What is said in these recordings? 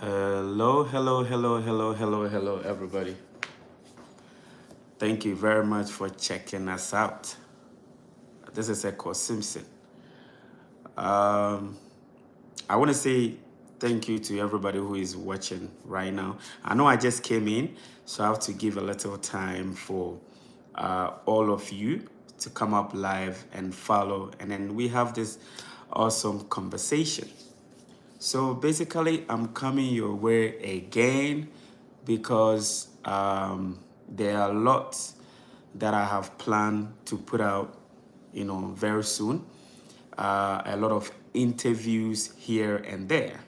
Hello, everybody. Thank you very much for checking us out. This is Ekow Simpson. Um, I want to say thank you to everybody who is watching right now. I know I just came in, so I have to give a little time for all of you to come up live and follow, and then we have this awesome conversation. So basically, I'm coming your way again because there are lots that I have planned to put out, very soon. A lot of interviews here and there.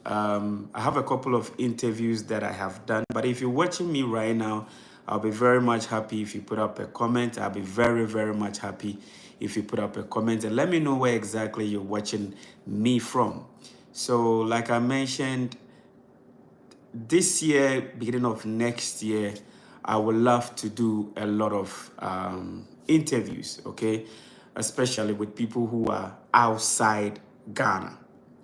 I have a couple of interviews that I have done, but if you're watching me right now, I'll be very much happy if you put up a comment. I'll be very, very much happy if you put up a comment and let me know where exactly you're watching me from. So, like I mentioned, this year, beginning of next year, I would love to do a lot of interviews, okay? Especially with people who are outside Ghana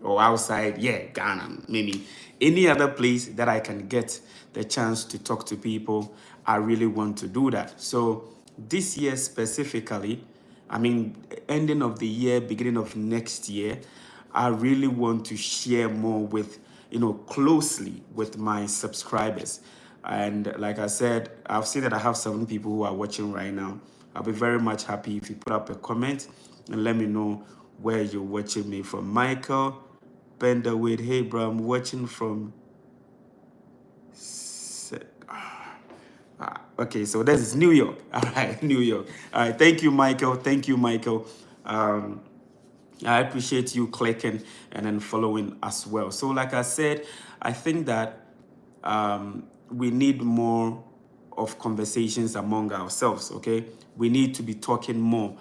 or outside, Ghana, maybe any other place that I can get the chance to talk to people. I really want to do that. So this year specifically, ending of the year, beginning of next year, I really want to share more with, closely with my subscribers. And like I said, I've seen that I have 7 people who are watching right now. I'll be very much happy if you put up a comment and let me know where you're watching me from. Michael Benderwood, hey bro, I'm watching from okay, so this is New York. All right, New York. All right, thank you, Michael. Thank you, Michael. I appreciate you clicking and then following as well. So, like I said, I think that we need more of conversations among ourselves, okay? We need to be talking more.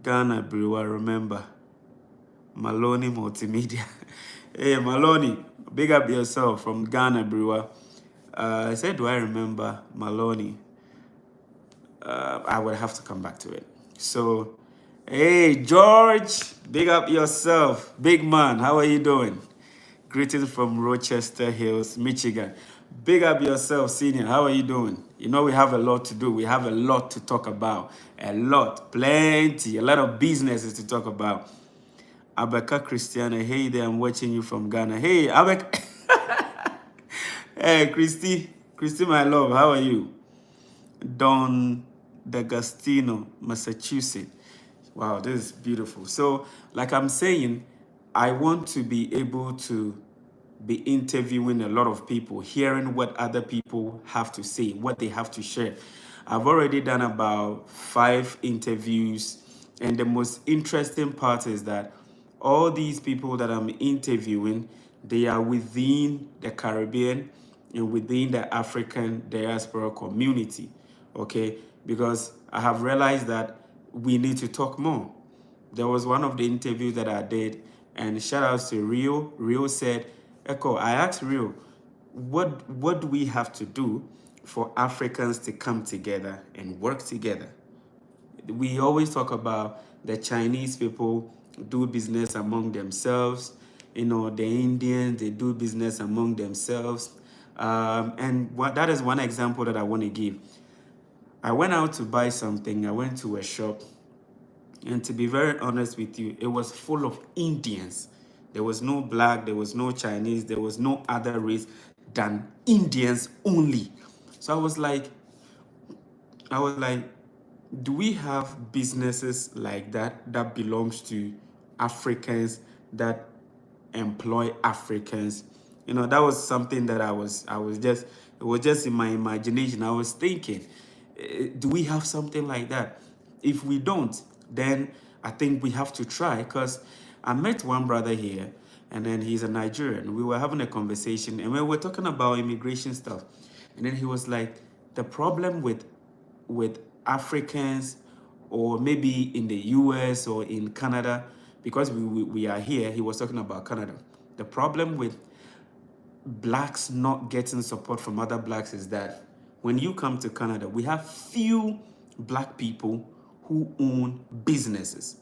Ghana Brewer, remember. Maloney Multimedia. Hey, Maloney, big up yourself from Ghana Brewer. I said, do I remember Maloney? I would have to come back to it. So, hey, George, big up yourself. Big man, how are you doing? Greetings from Rochester Hills, Michigan. Big up yourself, senior. How are you doing? You know, we have a lot to do. We have a lot to talk about. A lot, plenty, a lot of businesses to talk about. Abeka Christiana, hey there, I'm watching you from Ghana. Hey, Abeka. Hey, Christy, my love, how are you? Don D'Agostino, Massachusetts. Wow, this is beautiful. So, like I'm saying, I want to be able to be interviewing a lot of people, hearing what other people have to say, what they have to share. I've already done about 5 interviews, and the most interesting part is that all these people that I'm interviewing, they are within the Caribbean and within the African diaspora community, okay? Because I have realized that we need to talk more. There was one of the interviews that I did, and shout out to Rio. Rio said, Ekow, I asked Rio, what do we have to do for Africans to come together and work together? We always talk about the Chinese people do business among themselves. You know, the Indians, they do business among themselves. That is one example that I want to give. I went out to buy something. I went to a shop. And to be very honest with you, it was full of Indians. There was no black, there was no Chinese, there was no other race than Indians only. So I was like, do we have businesses like that belongs to Africans, that employ Africans? You know, that was something that it was just in my imagination. I was thinking, do we have something like that? If we don't, then I think we have to try, because I met one brother here, and then he's a Nigerian. We were having a conversation and we were talking about immigration stuff. And then he was like, the problem with Africans, or maybe in the US or in Canada, because we are here, he was talking about Canada. The problem with blacks not getting support from other blacks is that when you come to Canada, we have few black people who own businesses,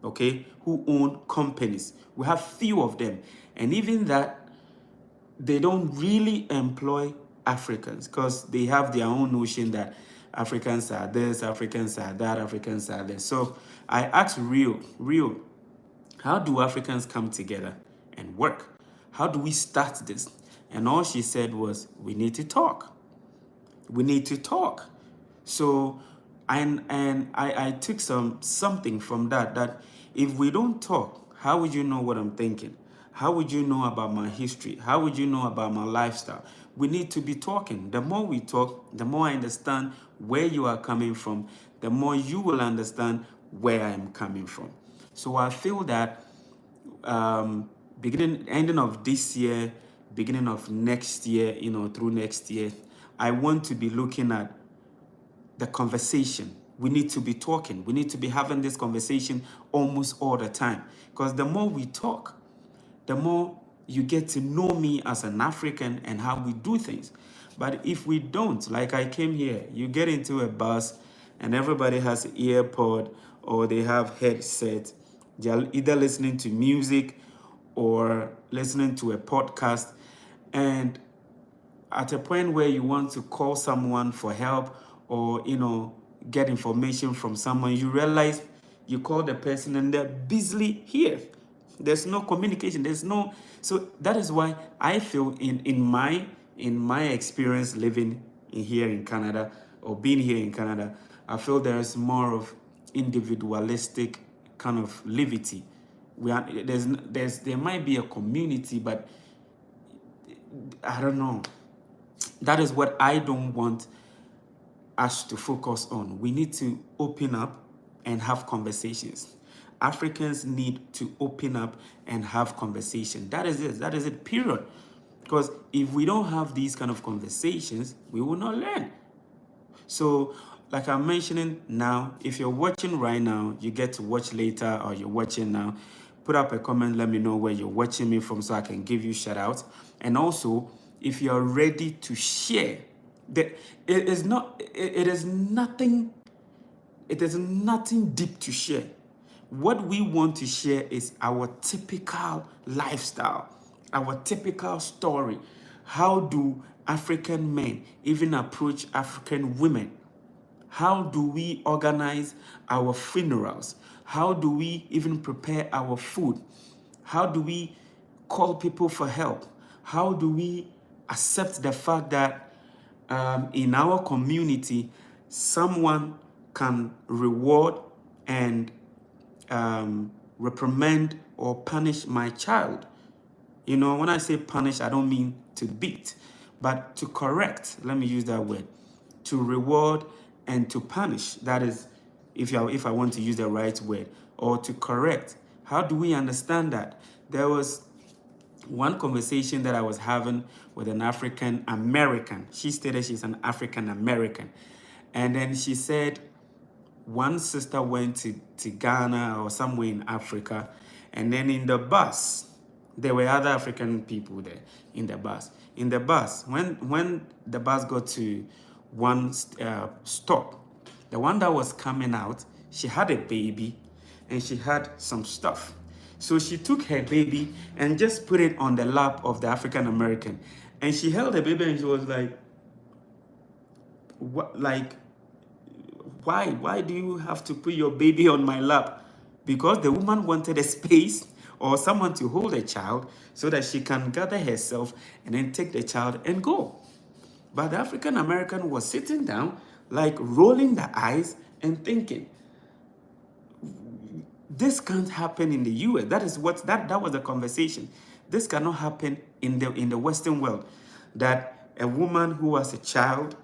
okay, who own companies. We have few of them. And even that, they don't really employ Africans because they have their own notion that Africans are this, Africans are that, Africans are this. So I asked Rio, how do Africans come together and work? How do we start this? And all she said was, we need to talk. We need to talk. So, I took something from that if we don't talk, how would you know what I'm thinking? How would you know about my history? How would you know about my lifestyle? We need to be talking. The more we talk, the more I understand where you are coming from, the more you will understand where I am coming from. So I feel that ending of this year, beginning of next year, through next year, I want to be looking at the conversation. We need to be talking. We need to be having this conversation almost all the time. Because the more we talk, the more you get to know me as an African and how we do things. But if we don't, like I came here, you get into a bus and everybody has an earpod or they have headset. They're either listening to music or listening to a podcast. And at a point where you want to call someone for help or get information from someone, you realize you call the person and they're busily here. There's no communication. So that is why I feel in my experience living here in Canada or being here in Canada, I feel there's more of individualistic kind of liberty. There might be a community, but I don't know. That is what I don't want us to focus on. We need to open up and have conversations. Africans need to open up and have conversation. That is it. That is it, period. Because if we don't have these kind of conversations, we will not learn. So, like I'm mentioning now, if you're watching right now, you get to watch later or you're watching now, put up a comment, let me know where you're watching me from so I can give you shout outs. And also, if you're ready to share, it is nothing deep to share. What we want to share is our typical lifestyle, our typical story. How do African men even approach African women? How do we organize our funerals? How do we even prepare our food? How do we call people for help? How do we accept the fact that in our community, someone can reward and reprimand or punish my child? When I say punish, I don't mean to beat, but to correct. Let me use that word. To reward and to punish. That is, if I want to use the right word, or to correct. How do we understand that? There was one conversation that I was having with an African American. She stated she's an African American. And then she said one sister went to Ghana or somewhere in Africa, and then in the bus, there were other African people there in the bus. In the bus, when the bus got to one stop, the one that was coming out, she had a baby and she had some stuff. So she took her baby and just put it on the lap of the African American. And she held the baby and she was like, "What? Like, why do you have to put your baby on my lap?" Because the woman wanted a space or someone to hold a child so that she can gather herself and then take the child and go. But the African American was sitting down, like rolling the eyes and thinking, this can't happen in the US. That was the conversation. This cannot happen in the Western world. That a woman who has a child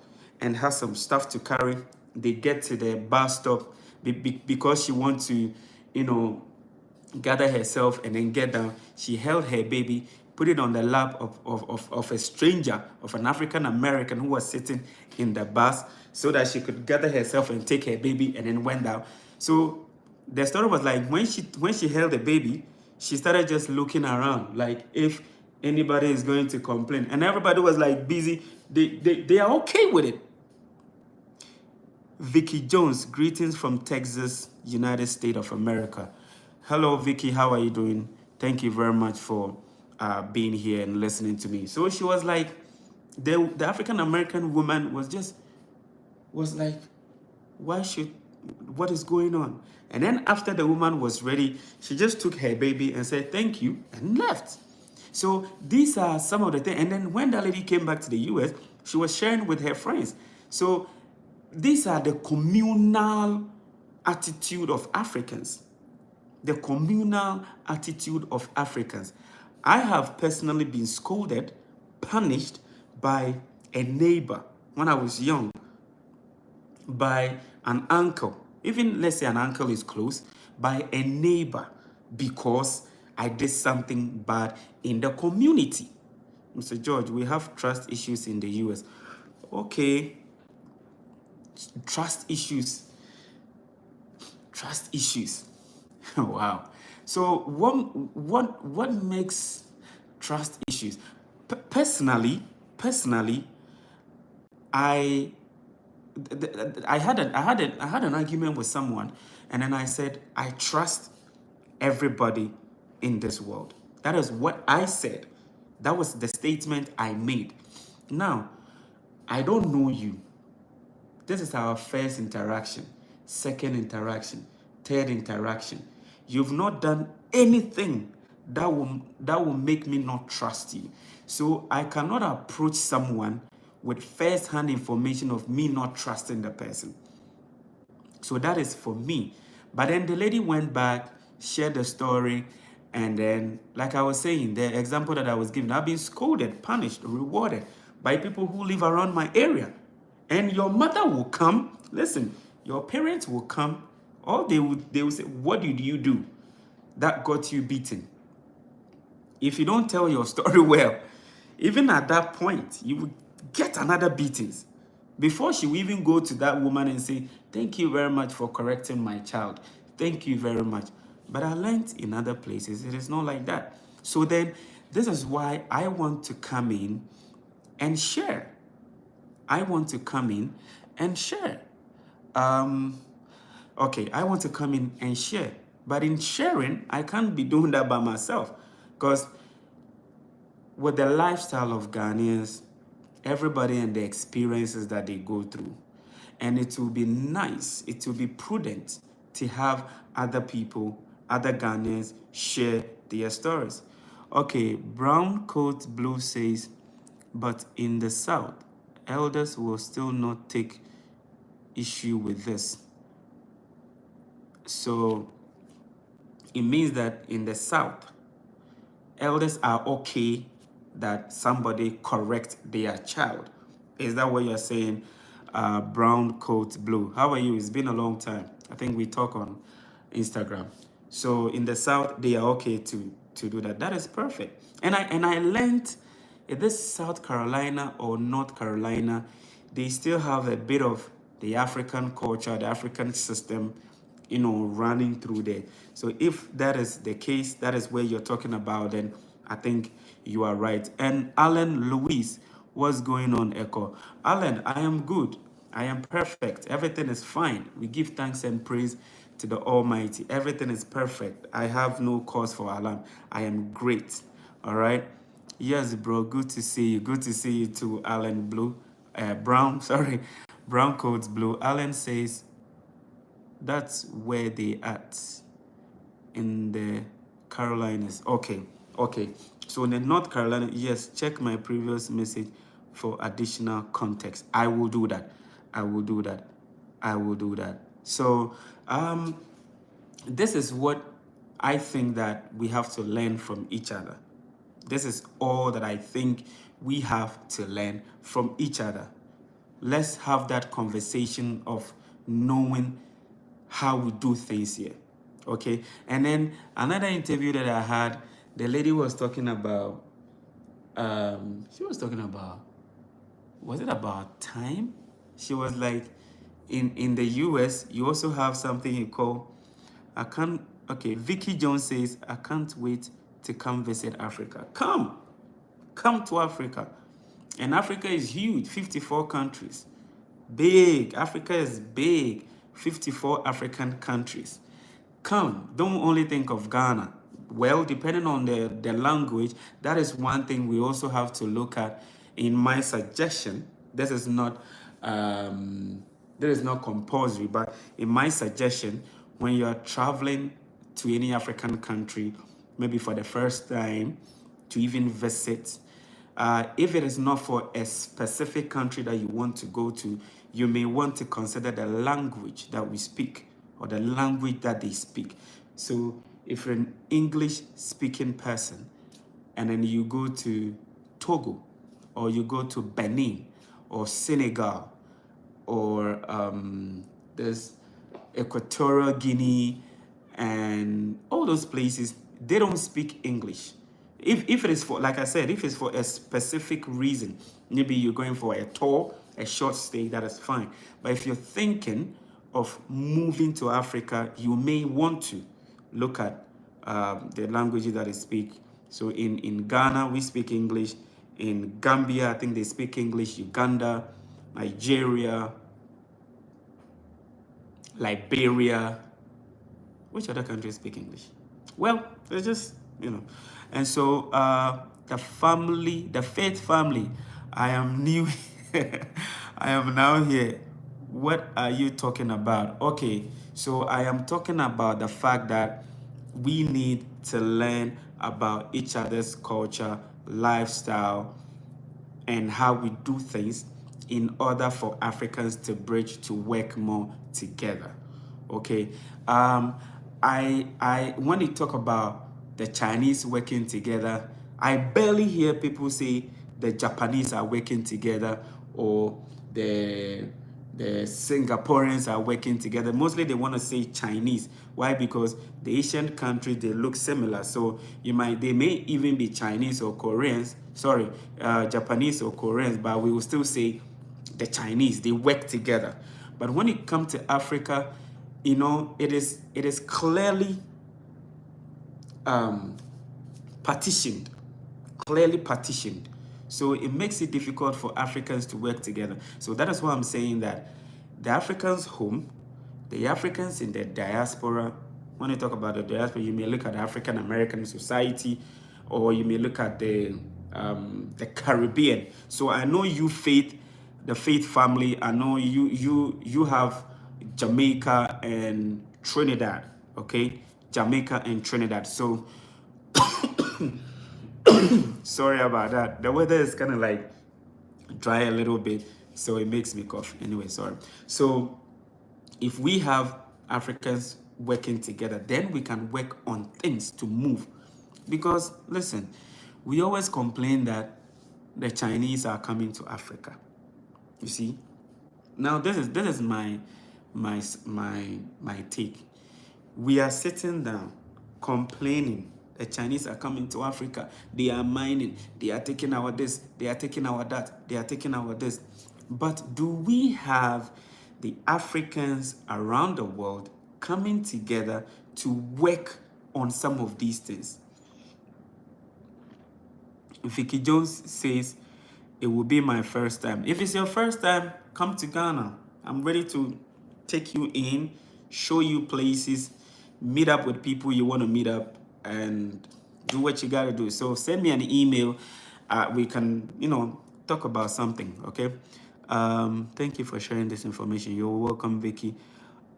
and has some stuff to carry, they get to the bus stop because she wants to, gather herself and then get down. She held her baby, put it on the lap of a stranger, of an African American who was sitting in the bus, so that she could gather herself and take her baby and then went down. So the story was like, when she held the baby, she started just looking around, like if anybody is going to complain. And everybody was like busy. They are okay with it. Vicky Jones, greetings from Texas, United States of America. Hello, Vicky. How are you doing? Thank you very much for being here and listening to me. So she was like, the African American woman was like, what is going on? And then after the woman was ready, she just took her baby and said thank you and left. So these are some of the things. And then when that lady came back to the US, she was sharing with her friends. So these are the communal attitude of Africans. The communal attitude of Africans. I have personally been scolded, punished by a neighbor when I was young, by an uncle, even let's say an uncle is close, by a neighbor because I did something bad in the community. Mr. George, we have trust issues in the US. Okay, trust issues. Trust issues. Wow. So what makes trust issues? Personally, I had an argument with someone, and then I said I trust everybody in this world. That is what I said. That was the statement I made. Now, I don't know you. This is our first interaction, second interaction, third interaction. You've not done anything that will make me not trust you. So I cannot approach someone with first-hand information of me not trusting the person. So that is for me. But then the lady went back, shared the story, and then, like I was saying, the example that I was giving, I've been scolded, punished, rewarded by people who live around my area. And your mother will come, listen, your parents will come, or they will say, what did you do that got you beaten? If you don't tell your story well, even at that point, you will get another beatings. Before she will even go to that woman and say, thank you very much for correcting my child. Thank you very much. But I learned in other places, it is not like that. So then, this is why I want to come in and share. I want to come in and share. Okay, I want to come in and share. But in sharing, I can't be doing that by myself. Because with the lifestyle of Ghanaians, everybody and the experiences that they go through. And it will be nice, it will be prudent to have other people, other Ghanaians share their stories. Okay, Brown Coat Blue says, but in the South, elders will still not take issue with this. So it means that in the South, elders are okay that somebody correct their child. Is that what you're saying? Brown Coat Blue. How are you? It's been a long time. I think we talk on Instagram. So in the South, they are okay to do that. That is perfect. And I learned in this South Carolina or North Carolina, they still have a bit of the African culture, the African system, running through there. So if that is the case, that is where you're talking about, then I think you are right. And Alan Louise, what's going on, Ekow? Alan, I am good. I am perfect. Everything is fine. We give thanks and praise to the Almighty. Everything is perfect. I have no cause for alarm. I am great. All right? Yes, bro. Good to see you. Good to see you too, Alan Brown. Sorry. Brown Coats Blue. Alan says, that's where they at in the Carolinas. Okay. So in the North Carolina, yes, check my previous message for additional context. I will do that. So this is what I think that we have to learn from each other. This is all that I think we have to learn from each other. Let's have that conversation of knowing how we do things here. Okay? And then another interview that I had, the lady was talking about, was it about time? She was like, in the US, you also have something you call, Vicky Jones says, I can't wait to come visit Africa. Come to Africa. And Africa is huge, 54 countries. Big. Africa is big, 54 African countries. Come. Don't only think of Ghana. Well, depending on the language, that is one thing we also have to look at. In my suggestion, um, this is not compulsory, but in my suggestion, when you are traveling to any African country, maybe for the first time, to even visit, if it is not for a specific country that you want to go to, you may want to consider the language that we speak or the language that they speak. So if you're an English speaking person and then you go to Togo or you go to Benin or Senegal or there's Equatorial Guinea and all those places, they don't speak English. If it is for, like I said, if it's for a specific reason, maybe you're going for a tour, a short stay, that is fine. But if you're thinking of moving to Africa, you may want to look at the languages that they speak. So in Ghana, we speak English. In Gambia, I think they speak English. Uganda, Nigeria, Liberia. Which other countries speak English? Well, they're just, And so the faith family, I am new. I am now here. What are you talking about? Okay, so I am talking about the fact that we need to learn about each other's culture, lifestyle, and how we do things in order for Africans to bridge to work more together. Okay. I when you talk about the Chinese working together, I barely hear people say the Japanese are working together or the Singaporeans are working together. Mostly they want to say Chinese. Why? Because the Asian countries, they look similar. So they may even be Chinese or Koreans, Japanese or Koreans, but we will still say the Chinese, they work together. But when it comes to Africa, it is clearly partitioned, So it makes it difficult for Africans to work together. So that is why I'm saying that the Africans home, the Africans in the diaspora, when you talk about the diaspora, you may look at the African American society, or you may look at the Caribbean. So I know you the Faith family, I know you have Jamaica and Trinidad, okay? Jamaica and Trinidad. So sorry about that. The weather is kind of like dry a little bit, so it makes me cough. Anyway, sorry. So if we have Africans working together, then we can work on things to move. Because listen, we always complain that the Chinese are coming to Africa. You see? Now this is my take. We are sitting down complaining the Chinese are coming to Africa. They are mining. They are taking our this. They are taking our that. They are taking our this. But do we have the Africans around the world coming together to work on some of these things? Vicky Jones says, it will be my first time. If it's your first time, come to Ghana. I'm ready to take you in, show you places, meet up with people you want to meet up, and do what you got to do. So send me an email. We can, talk about something, okay? Thank you for sharing this information. You're welcome, Vicky.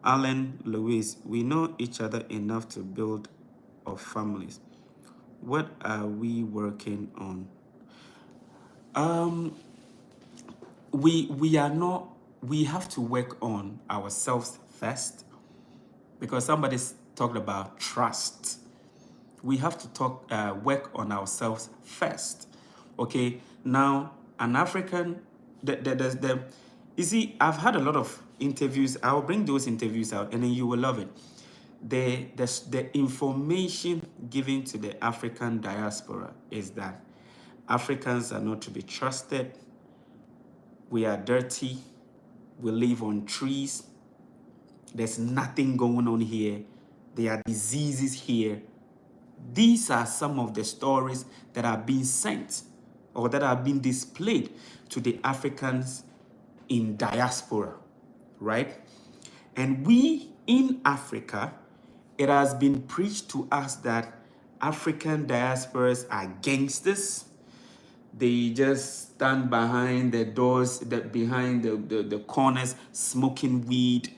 Alan Lewis, we know each other enough to build our families. What are we working on? We are not. We have to work on ourselves first, because somebody's talked about trust. We have to work on ourselves first. Okay. Now, an African, you see, I've had a lot of interviews. I'll bring those interviews out, and then you will love it. The information given to the African diaspora is that Africans are not to be trusted. We are dirty. We live on trees. There's nothing going on here. There are diseases here. These are some of the stories that are being sent or that are being displayed to the Africans in diaspora, right? And we in Africa, it has been preached to us that African diasporas are gangsters. They just stand behind the doors, behind the corners, smoking weed,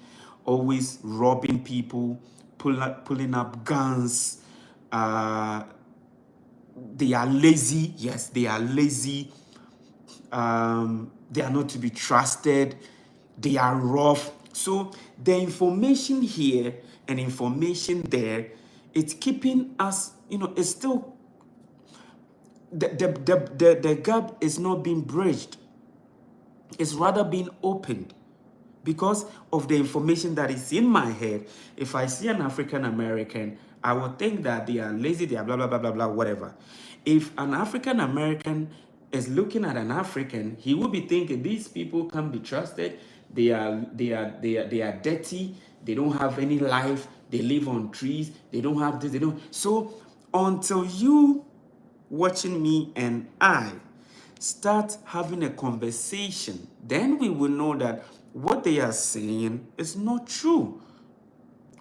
always robbing people, pulling up guns. They are lazy. Yes, they are lazy. They are not to be trusted. They are rough. So the information here and information there, it's keeping us, it's still, the gap is not being bridged. It's rather being opened because of the information that is in my head. If I see an African American, I would think that they are lazy, they are blah, blah, blah, blah, blah, whatever. If an African American is looking at an African, he will be thinking these people can't be trusted. They are dirty. They don't have any life. They live on trees. They don't have this. They don't. So until you watching me and I start having a conversation, then we will know that what they are saying is not true.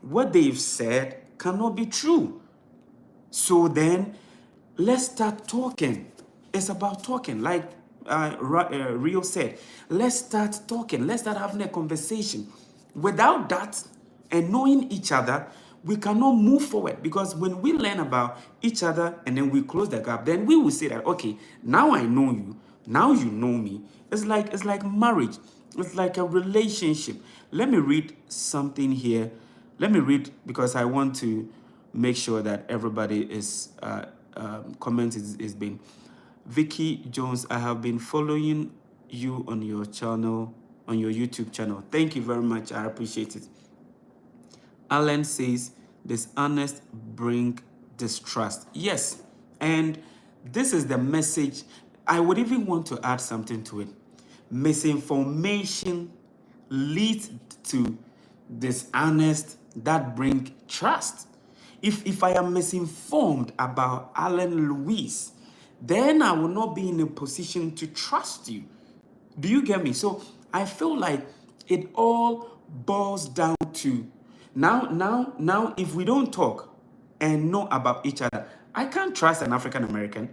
What they've said cannot be true. So then let's start talking. It's about talking, like Rio said. Let's start talking. Let's start having a conversation. Without that and knowing each other, we cannot move forward, because when we learn about each other and then we close the gap, then we will say that, okay, now I know you, now you know me. It's like marriage. It's like a relationship. Let me read something here. Let me read, because I want to make sure that everybody is comment is being. Vicky Jones, I have been following you on your channel, on your YouTube channel. Thank you very much. I appreciate it. Alan says, dishonest bring distrust. Yes, and this is the message. I would even want to add something to it. Misinformation leads to dishonest that bring trust. If I am misinformed about Alan Lewis, then I will not be in a position to trust you. Do you get me? So I feel like it all boils down to now, if we don't talk and know about each other, I can't trust an African American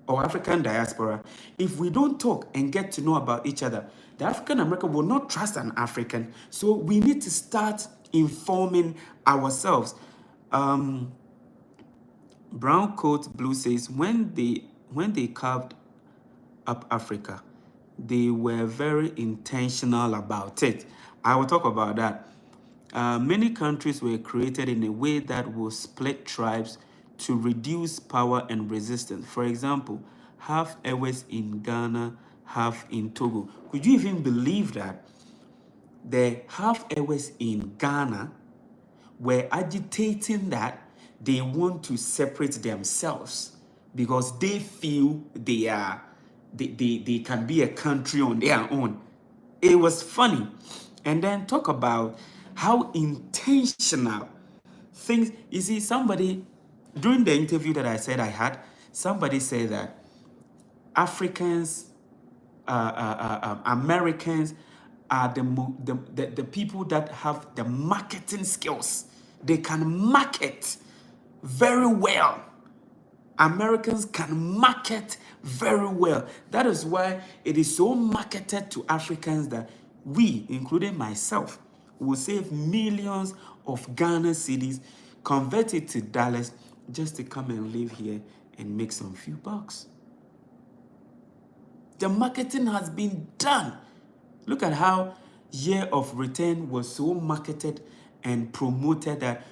or African diaspora. If we don't talk and get to know about each other, the African American will not trust an African. So we need to start informing ourselves. Brown Coat Blue says, when they carved up Africa, they were very intentional about it. I will talk about that. Many countries were created in a way that will split tribes to reduce power and resistance. For example, half Ewes in Ghana, half in Togo. Could you even believe that? The half Ewes in Ghana were agitating that they want to separate themselves because they feel they can be a country on their own. It was funny. And then talk about how intentional things. You see, somebody during the interview that I said I had, somebody said that Africans, Americans are the people that have the marketing skills. They can market very well. Americans can market very well. That is why it is so marketed to Africans that we, including myself, will save millions of Ghana cedis, convert it to dollars just to come and live here and make some few bucks. The marketing has been done. Look at how Year of Return was so marketed and promoted that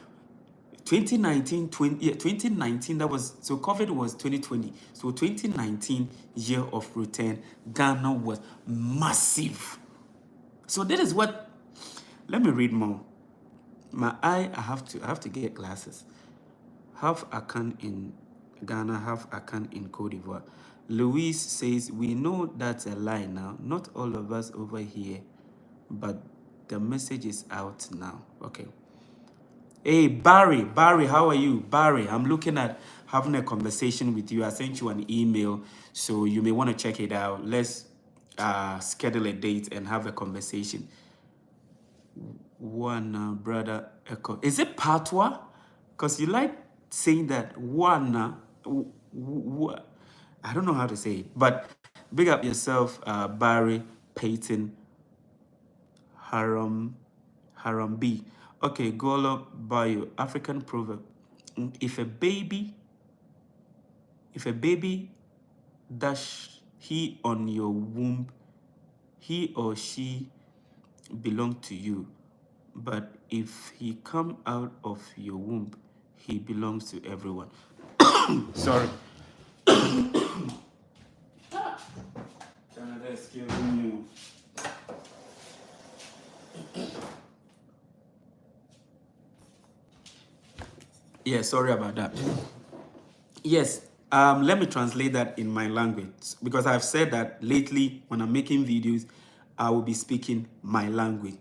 2019, that was, so COVID was 2020. So 2019 Year of Return, Ghana was massive. So that is what, let me read more. My eye, I have to get glasses. Half Akan in Ghana, half Akan in Cote d'Ivoire. Louise says, we know that's a lie now. Not all of us over here, but the message is out now. Okay. Hey, Barry, how are you? Barry, I'm looking at having a conversation with you. I sent you an email, so you may want to check it out. Let's schedule a date and have a conversation. One brother Ekow. Is it Patois? Because you like saying that wana, I don't know how to say it, but big up yourself, Barry, Peyton, Harambi. Okay, Golo Bayo, African proverb. If a baby dash he on your womb, he or she belong to you. But if he come out of your womb, he belongs to everyone. Sorry. Canada, excuse me. Yeah, sorry about that. Yes, let me translate that in my language because I've said that lately when I'm making videos, I will be speaking my language.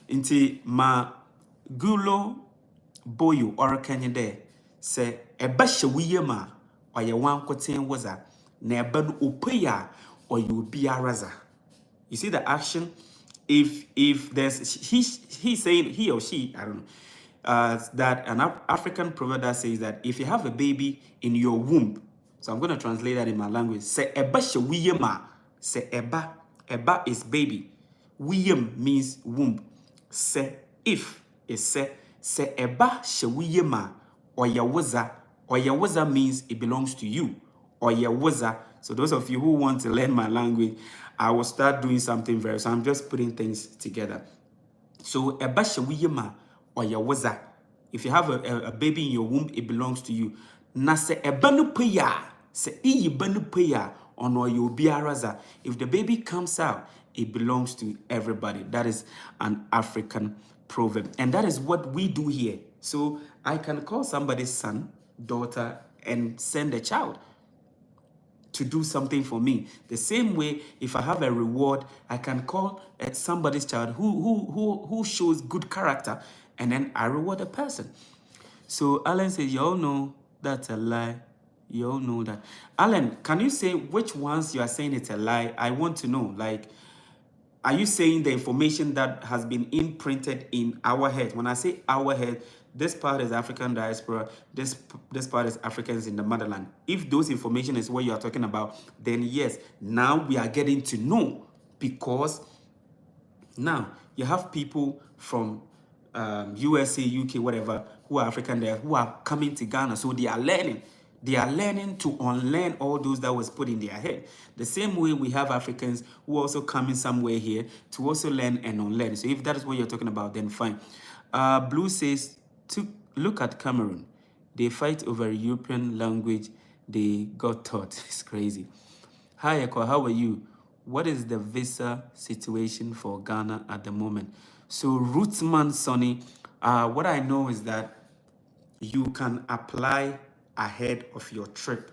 Inti ma gulo boyo or Kenya de se eba shawiyema or ya wan koten waza na eba no opeya or you be araza. You see the action? If there's he's saying he or she, I don't know. That an African proverb that says that if you have a baby in your womb, so I'm going to translate that in my language. Se eba shawiyema, se eba is baby, wiyem means womb. Se if is se eba shawiyema oyawaza means it belongs to you. Oyawaza. So those of you who want to learn my language, I will start doing something very. So I'm just putting things together. So eba shawiyema oyawaza. If you have a baby in your womb, it belongs to you. Na se eba no peya, se iyi banu peya ono yobiaraza. If the baby comes out, it belongs to everybody. That is an African proverb. And that is what we do here. So I can call somebody's son, daughter, and send a child to do something for me. The same way, if I have a reward, I can call somebody's child who shows good character, and then I reward a person. So Alan says, you all know that's a lie. You all know that. Alan, can you say which ones you are saying it's a lie? I want to know. Like, are you saying the information that has been imprinted in our head? When I say our head, this part is African diaspora, this part is Africans in the motherland. If those information is what you are talking about, then yes, now we are getting to know, because now you have people from USA, UK, whatever, who are African there, who are coming to Ghana, so they are learning. They are learning to unlearn all those that was put in their head. The same way we have Africans who also coming somewhere here to also learn and unlearn. So if that is what you're talking about, then fine. Blue says, look at Cameroon. They fight over European language they got taught. It's crazy. Hi, Ekow, how are you? What is the visa situation for Ghana at the moment? So, Rootsman Sonny, what I know is that you can apply ahead of your trip,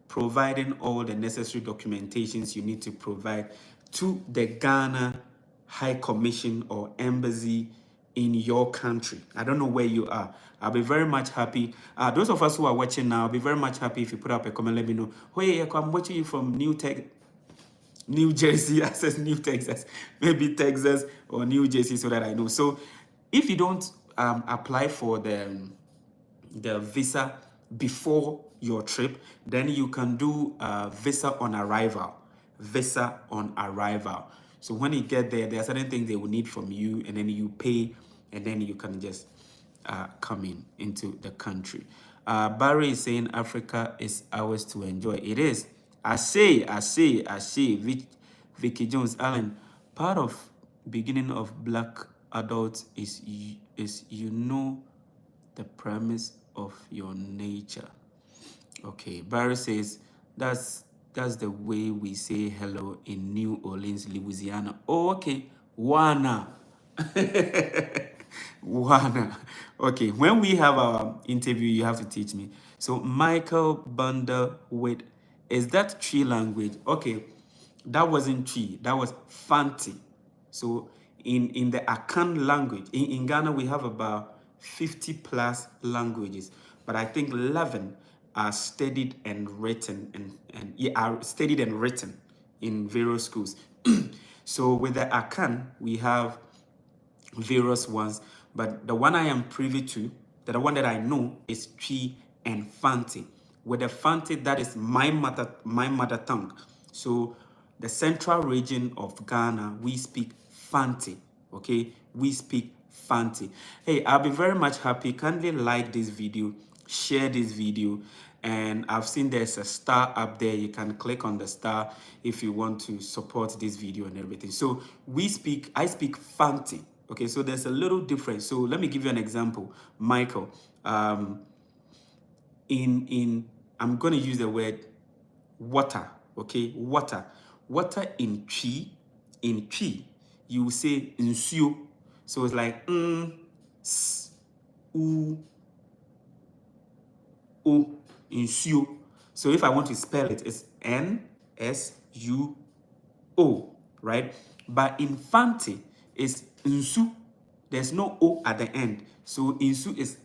providing all the necessary documentations you need to provide to the Ghana High Commission or Embassy in your country. I don't know where you are. I'll be very much happy. Those of us who are watching now, I'll be very much happy if you put up a comment, let me know. Oh yeah, I'm watching you from New Jersey. I said New Texas, maybe Texas or New Jersey, so that I know. So if you don't apply for the visa before your trip, then you can do visa on arrival. Visa on arrival. So when you get there, there are certain things they will need from you, and then you pay, and then you can just come into the country. Barry is saying Africa is ours to enjoy. It is. I say. Vicky Jones, Allen, part of beginning of black adults is you know the premise of your nature. Okay, Barry says that's the way we say hello in New Orleans, Louisiana. Oh, okay. Wana. Wana. Okay, when we have our interview, you have to teach me. So Michael Bunda with, is that tree language? Okay, that wasn't tree, that was Fanti. So in the Akan language, in Ghana, we have about 50 plus languages, but I think 11 are studied and written are studied and written in various schools. So with the Akan, we have various ones, but the one I am privy to, the one that I know is Twi and Fante. With the Fante, that is my mother tongue. So the central region of Ghana, we speak Fante. Okay, we speak Fante. Hey, I'll be very much happy. Kindly like this video, share this video, and I've seen there's a star up there. You can click on the star if you want to support this video and everything. So I speak Fante. Okay, so there's a little difference. So let me give you an example. Michael, I'm going to use the word water. Okay, water in tree, you will say nsuo. So it's like s u o, nsuo. So if I want to spell it, it's NSUO, right? But in Fante, it's nsu. There's no o at the end. So insu is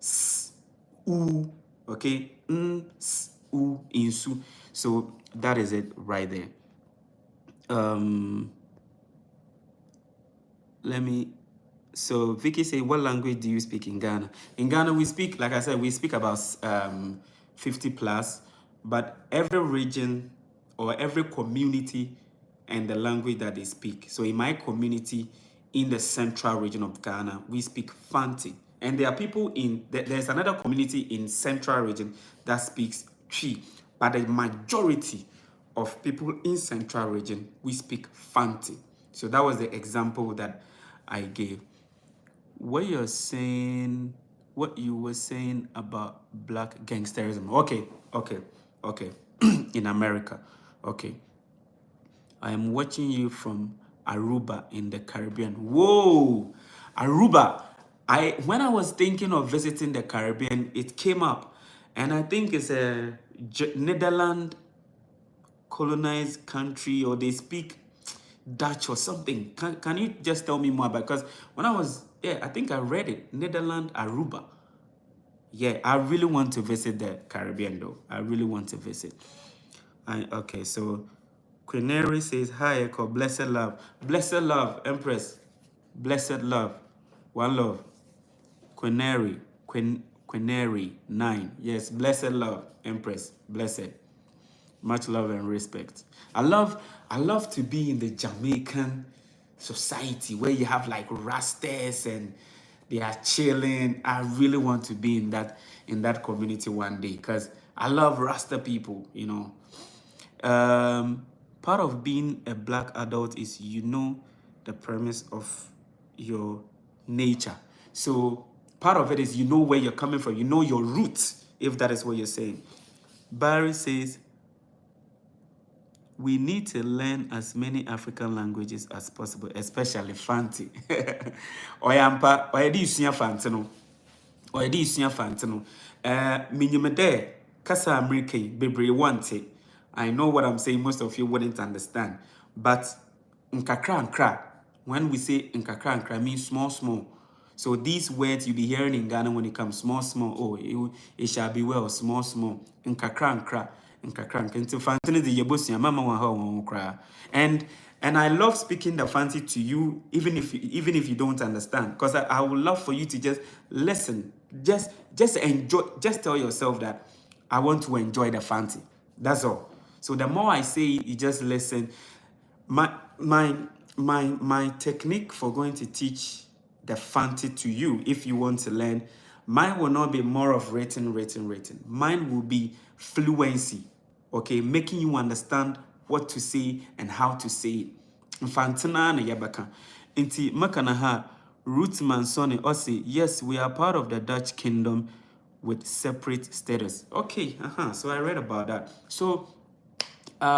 s u. Okay, s u, insu. So that is it right there. So Vicky say, what language do you speak in Ghana? In Ghana, we speak, like I said, we speak about 50 plus, but every region or every community and the language that they speak. So in my community, in the central region of Ghana, we speak Fante. And there are people there's another community in central region that speaks Twi, but the majority of people in central region, we speak Fante. So that was the example that I gave. What you were saying about black gangsterism. Okay. In America. Okay. I am watching you from Aruba in the Caribbean. Whoa! Aruba. When I was thinking of visiting the Caribbean, it came up. And I think it's a Netherlands colonized country, or they speak Dutch or something. Can you just tell me more? Because when I was, I think I read it. Netherlands, Aruba. Yeah, I really want to visit the Caribbean though. I really want to visit. Okay, so Quinary says, hi, Ekow, blessed love. Blessed love, Empress. Blessed love. One love. Quinary, 9. Yes, blessed love, Empress. Blessed. Much love and respect. I love to be in the Jamaican society where you have like rastas and they are chilling. I really want to be in that community one day because I love Rasta people, you know. Part of being a black adult is the premise of your nature. So part of it is where you're coming from, your roots, if that is what you're saying. Barry says, we need to learn as many African languages as possible, especially Fanti. Oyampa, oyedi usua Fanti no. Oyedi usua Fanti no. Minyumede, kasa America, bebre wante. I know what I'm saying, most of you wouldn't understand. But nkakra nkra, when we say nkakra nkra, means small. So these words you'll be hearing in Ghana when it comes small. Oh, it shall be well, small. Nkakra nkra. And I love speaking the Fanti to you, even if you don't understand, because I would love for you to just listen, just enjoy, just tell yourself that I want to enjoy the Fanti. That's all. So the more I say it, you just listen. My technique for going to teach the Fanti to you, if you want to learn, mine will not be more of written. Mine will be fluency. Okay, making you understand what to say and how to say it. Mfantina na yabaka. Inti makana ha Ruth Mansoni Ossi, yes, we are part of the Dutch kingdom with separate status. Okay, so I read about that. So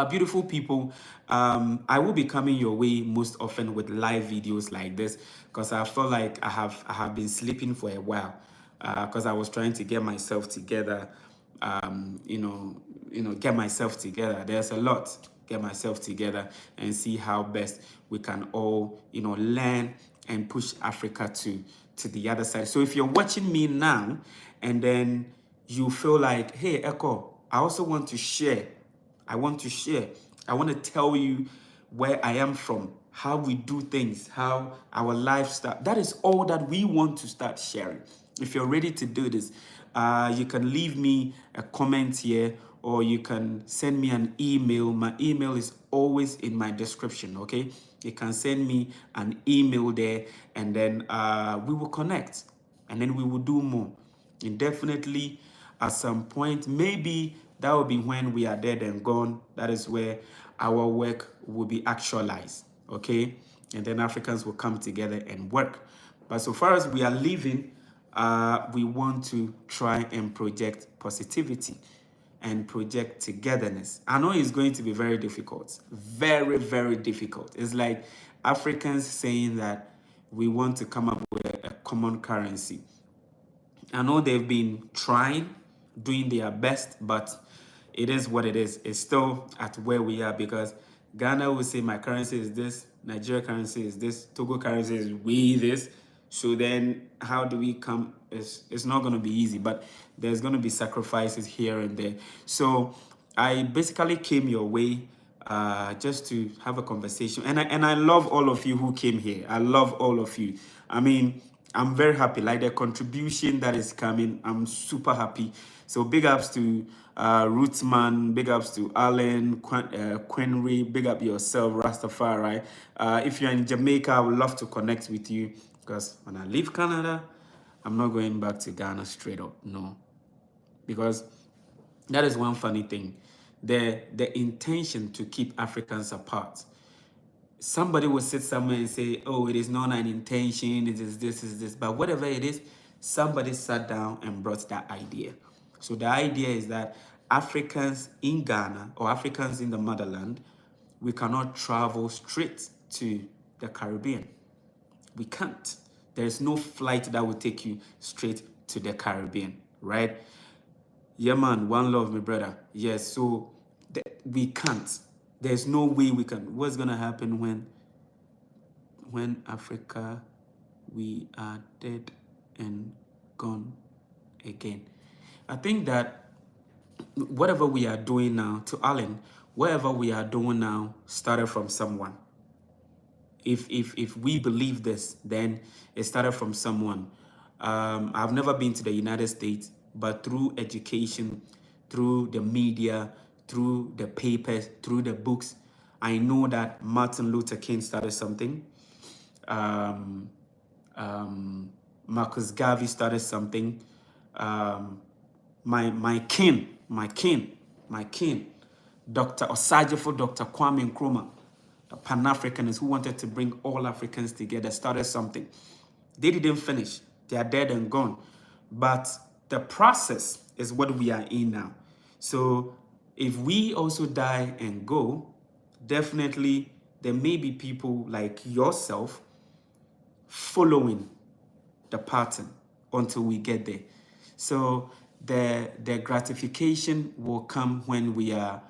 beautiful people, I will be coming your way most often with live videos like this because I feel like I have been sleeping for a while because I was trying to get myself together, get myself together. There's a lot. Get myself together and see how best we can all, learn and push Africa to the other side. So if you're watching me now and then you feel like, hey, Ekow, I also want to share. I want to tell you where I am from, how we do things, how our lifestyle. That is all that we want to start sharing. If you're ready to do this, You can leave me a comment here, or you can send me an email. My email is always in my description, okay? You can send me an email there, and then we will connect, and then we will do more. And definitely at some point, maybe that will be when we are dead and gone. That is where our work will be actualized, okay? And then Africans will come together and work. But so far as we are living, we want to try and project positivity and project togetherness. I know it's going to be very difficult, very, very difficult. It's like Africans saying that we want to come up with a common currency. I know they've been trying, doing their best, but it is what it is. It's still at where we are, because Ghana will say my currency is this, Nigeria currency is this, Togo currency is way this. So then how do we come? It's not going to be easy, but there's going to be sacrifices here and there. So I basically came your way just to have a conversation. And I love all of you who came here. I love all of you. I mean, I'm very happy. Like the contribution that is coming, I'm super happy. So big ups to Rootsman, big ups to Alan, Quenry, big up yourself, Rastafari. If you're in Jamaica, I would love to connect with you, because when I leave Canada, I'm not going back to Ghana straight up, no. Because that is one funny thing. The intention to keep Africans apart. Somebody will sit somewhere and say, oh, it is not an intention, it is this. But whatever it is, somebody sat down and brought that idea. So the idea is that Africans in Ghana, or Africans in the motherland, we cannot travel straight to the Caribbean. We can't. There's no flight that will take you straight to the Caribbean, right? Yeah, man, one love, my brother. Yes, so we can't. There's no way we can. What's gonna happen when Africa, we are dead and gone again? I think that whatever we are doing now, to Alan, whatever we are doing now started from someone. If we believe this, then it started from someone. I've never been to the United States, but through education, through the media, through the papers, through the books, I know that Martin Luther King started something. Marcus Garvey started something. My kin, Dr. Osajifo, Dr. Kwame Nkrumah, the Pan-Africanists who wanted to bring all Africans together, started something. They didn't finish. They are dead and gone. But the process is what we are in now. So if we also die and go, definitely there may be people like yourself following the pattern until we get there. So the gratification will come when we are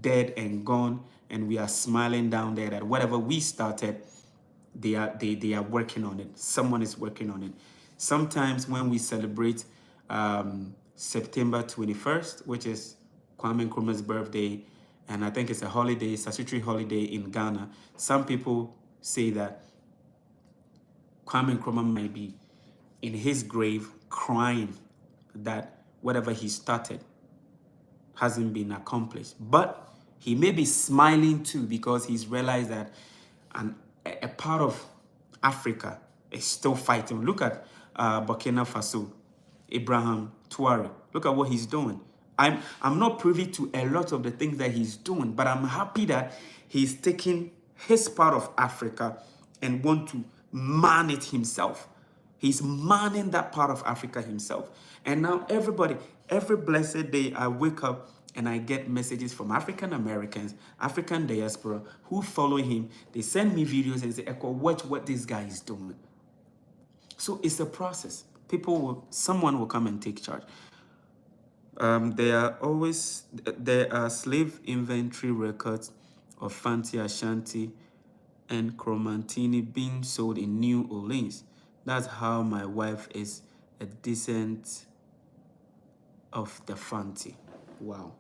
dead and gone, and we are smiling down there that whatever we started, they are working on it. Someone is working on it. Sometimes when we celebrate September 21st, which is Kwame Nkrumah's birthday, and I think it's a holiday, statutory holiday in Ghana, some people say that Kwame Nkrumah might be in his grave crying that whatever he started hasn't been accomplished. But he may be smiling too, because he's realized that a part of Africa is still fighting. Look at Burkina Faso, Ibrahim Traoré. Look at what he's doing. I'm not privy to a lot of the things that he's doing, but I'm happy that he's taking his part of Africa and want to man it himself. He's manning that part of Africa himself. And now everybody, every blessed day I wake up and I get messages from African Americans, African diaspora who follow him. They send me videos and say, Ekow, watch what this guy is doing. So it's a process. Someone will come and take charge. There are slave inventory records of Fanti Ashanti and Chromantini being sold in New Orleans. That's how my wife is a descendant of the Fanti. Wow.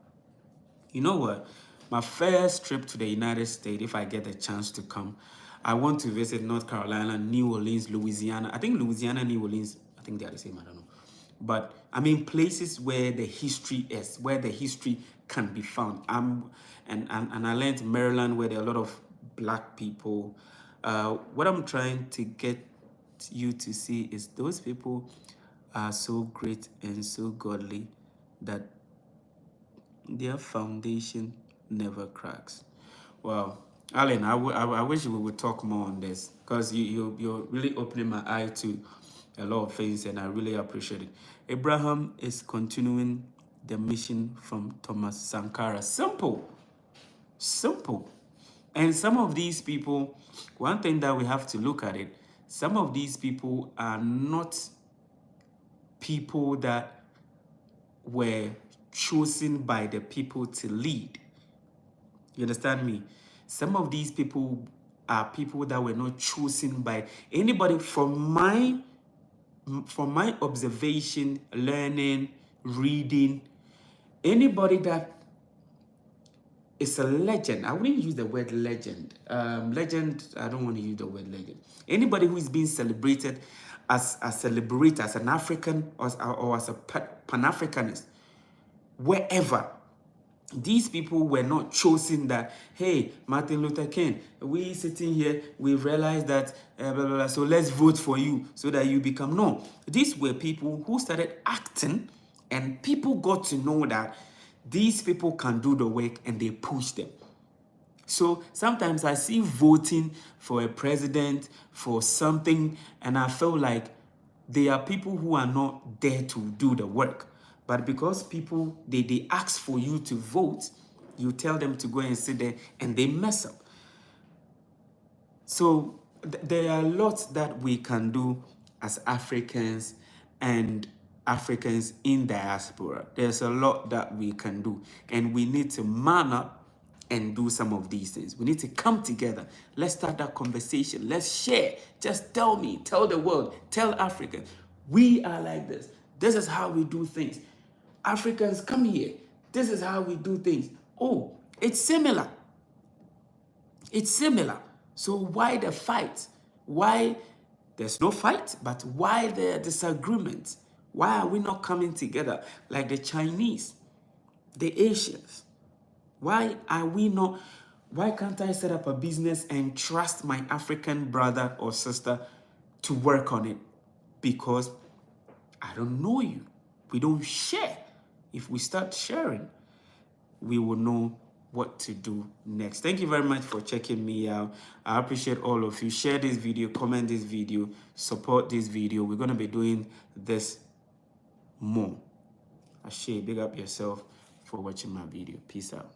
You know what? My first trip to the United States, if I get a chance to come, I want to visit North Carolina, New Orleans, Louisiana. I think Louisiana, New Orleans, I think they are the same, I don't know. but I mean places where the history is, where the history can be found. And I learned in Maryland where there are a lot of black people. What I'm trying to get you to see is those people are so great and so godly that their foundation never cracks. Well, Alan, I wish we would talk more on this, because you're really opening my eye to a lot of things, and I really appreciate it. Abraham is continuing the mission from Thomas Sankara. Simple. Simple. And some of these people, one thing that we have to look at it, some of these people are not people that were chosen by the people to lead. You understand me? Some of these people are people that were not chosen by anybody. From my observation, learning, reading, anybody that is a legend. I wouldn't use the word legend. Legend, I don't want to use the word legend. Anybody who is being celebrated as a liberator, as an African, or as a Pan-Africanist, wherever, these people were not chosen that, hey, Martin Luther King, we sitting here, we realized that, blah, blah, blah, so let's vote for you so that you become. No, these were people who started acting, and people got to know that these people can do the work, and they push them. So sometimes I see voting for a president, for something, and I feel like they are people who are not there to do the work. But because people, they ask for you to vote, you tell them to go and sit there, and they mess up. So there are lots that we can do as Africans and Africans in diaspora. There's a lot that we can do, and we need to man up and do some of these things. We need to come together. Let's start that conversation. Let's share. Just tell me, tell the world, tell Africans, we are like this. This is how we do things. Africans, come here. This is how we do things. Oh, it's similar. It's similar. So why the fight? Why there's no fight, but why the disagreement? Why are we not coming together like the Chinese, the Asians? Why are we not? Why can't I set up a business and trust my African brother or sister to work on it? Because I don't know you. We don't share. If we start sharing, we will know what to do next. Thank you very much for checking me out. I appreciate all of you. Share this video, comment this video, support this video. We're going to be doing this more. Ashay, big up yourself for watching my video. Peace out.